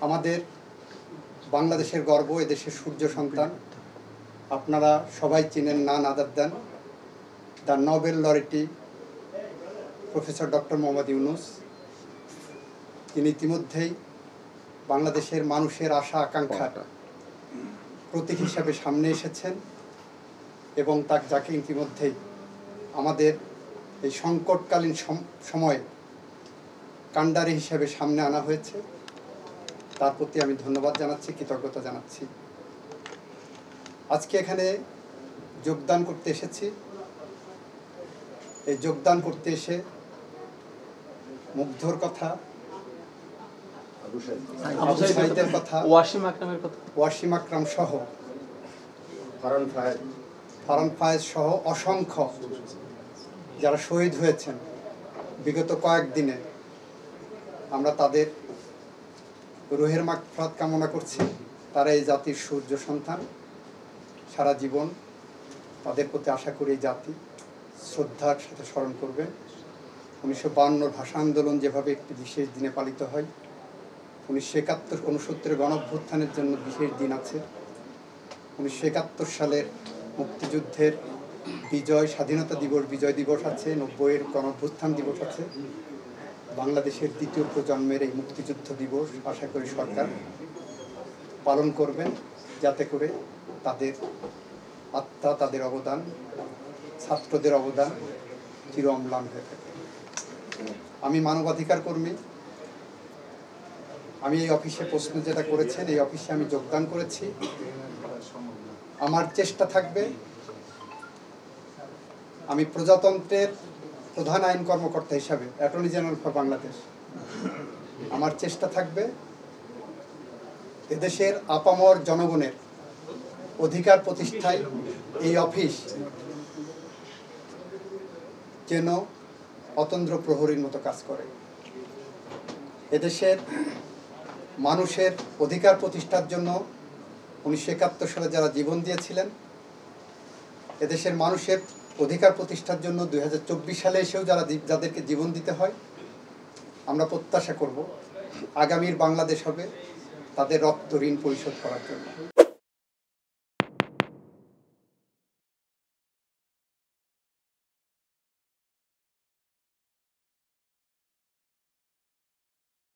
আমাদের বাংলাদেশের গর্ব, এদেশের সূর্য সন্তান। আপনারা সবাই চিনেন none other than the Nobel laureate professor doctor Muhammad Yunus. তিনি ইতিমধ্যেই বাংলাদেশের মানুষের আশা আকাঙ্ক্ষার প্রতীক হিসাবে সামনে এসেছেন এবং যাকে ইতিমধ্যেই আমাদের এই সংকটকালীন সময়ে কাণ্ডারি হিসাবে সামনে আনা হয়েছে। তার প্রতি আমি ধন্যবাদ জানাচ্ছি, কৃতজ্ঞতা জানাচ্ছি। আজকে এখানে যোগদান করতে এসেছি। এই যোগদান করতে এসে মুগ্ধর কথা, আবু সাইদের কথা, ওয়াসিম আকরাম সহ, ফারহান ফায়েজ সহ অসংখ্য যারা শহীদ হয়েছেন বিগত কয়েকদিনে, আমরা তাদের রুহের মাগফিরাত কামনা করছি। তারা এই জাতির সূর্য সন্তান। সারা জীবন তাদের প্রতি আশা করি এই জাতি শ্রদ্ধার সাথে স্মরণ করবেন। 1952 ভাষা আন্দোলন যেভাবে একটি বিশেষ দিনে পালিত হয়, 1971-69 গণঅভ্যুত্থানের জন্য বিশেষ দিন আছে, 1971 সালের মুক্তিযুদ্ধের বিজয় স্বাধীনতা দিবস, বিজয় দিবস আছে, 90-এর গণঅভ্যুত্থান দিবস আছে। বাংলাদেশের দ্বিতীয় প্রজন্মের এই মুক্তিযুদ্ধ দিবস আশা করি সরকার পালন করবেন, যাতে করে তাদের আত্মা, তাদের অবদান, ছাত্রদের অবদান চির অম্লান হয়ে থাকে। আমি মানবাধিকার কর্মী। আমি এই অফিসে প্রশ্ন যেটা করেছেন, এই অফিসে আমি যোগদান করেছি। আমার চেষ্টা থাকবে, আমি প্রজাতন্ত্রের প্রধান আইন কর্মকর্তা হিসাবে, অ্যাটর্নি জেনারেল ফর বাংলাদেশ, আমার চেষ্টা থাকবে এদেশের আপামর জনগণের অধিকার প্রতিষ্ঠায় এই অফিস যেন অতন্দ্র প্রহরীর মতো কাজ করে। এদেশের মানুষের অধিকার প্রতিষ্ঠার জন্য 1971 সালে যারা জীবন দিয়েছিলেন, এদেশের মানুষের অধিকার প্রতিষ্ঠার জন্য 2024 সালে এসেও যাদেরকে জীবন দিতে হয়, আমরা প্রত্যাশা করব আগামীর বাংলাদেশ হবে তাদের রক্ত ঋণ পরিশোধ করার জন্য।